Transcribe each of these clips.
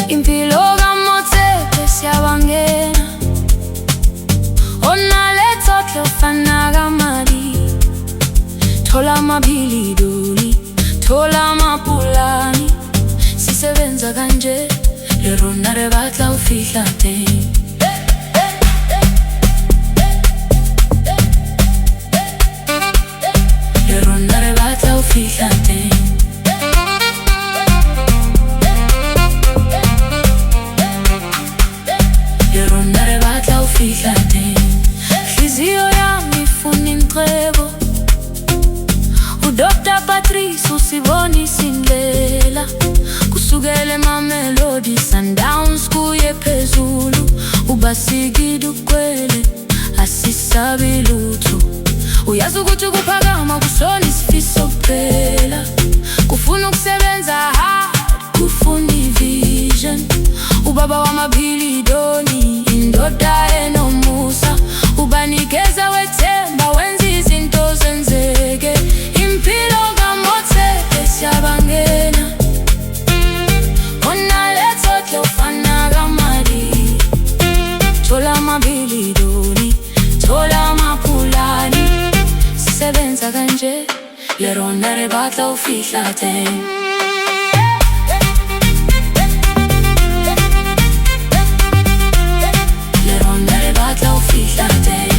impilo kaMotsepe siyabangena. Onaletotlo fana kamali, thola amapilidoni, thola amapulani. Sisebenza kanje, lero nare batla ufihla teng. Lero nare batla ufihla teng. Lero nare batla ufihla teng. Hliziyo yami ifuna incebo, uDr Patrice usibonisa indlela. Kusukela Mamelodi Sundowns kuye phezulu, ubasikile ukwele asisabi lutho. Uyazi ukuthi kuphakama kusona isifiso kuphela, kufuna ukusebenza hard, kufuna ivision. Ubaba wamapilidoni, indoda enomusa, ubanikeza wethemba, wenza izinto zenzeke. Impilo kaMotsepe siyabangena. Onaletotlo fana kamali, thola amapilidoni, thola amapulani. Sisebenza kanje, lero nare batla ufihla teng. Lero nare batla ufihla teng.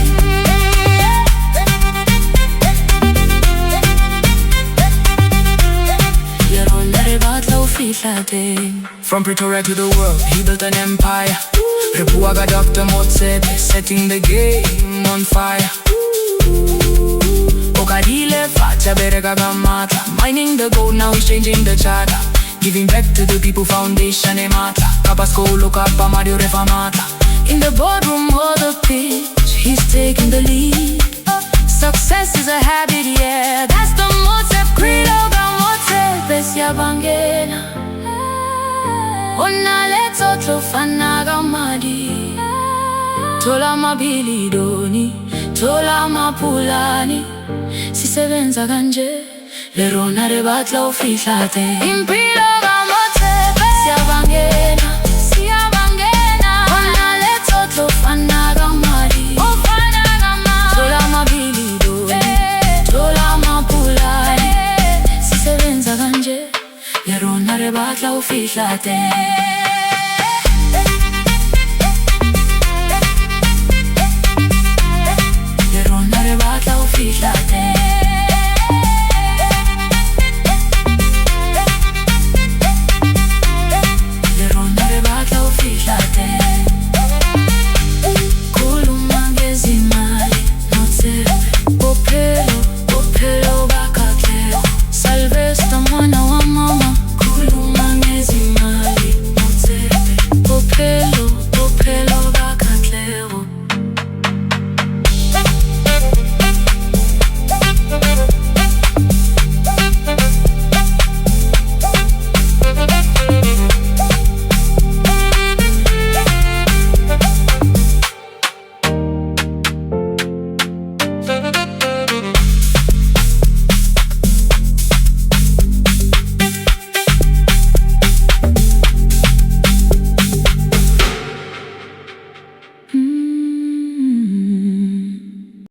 Lero nare batla ufihla teng. From Pretoria to the world, he built an empire. Repuaga Dr. Motsepe, setting the game on fire. Okadile facha bereka kamata, mining the gold, now he's changing the charter. Giving back to the people, foundation emata. Kapaskolo kapa Mario Reformata. In the boardroom or the pitch, he's taking the lead. Success is a habit, yeah, that's the Motsepe credo. kaMotsepe siyabangena. Onaletotlo fana kamali, thola amapilidoni, thola amapulani. Sisebenza kanje, lero nare batla ufihla teng. Impilo kaMotsepe siyabangena, siyabangena. Onaletotlo fana kamali, thola amapilidoni, thola amapulani. Sisebenza kanje, lero nare batla ufihla teng. Lero nare batla ufihla teng.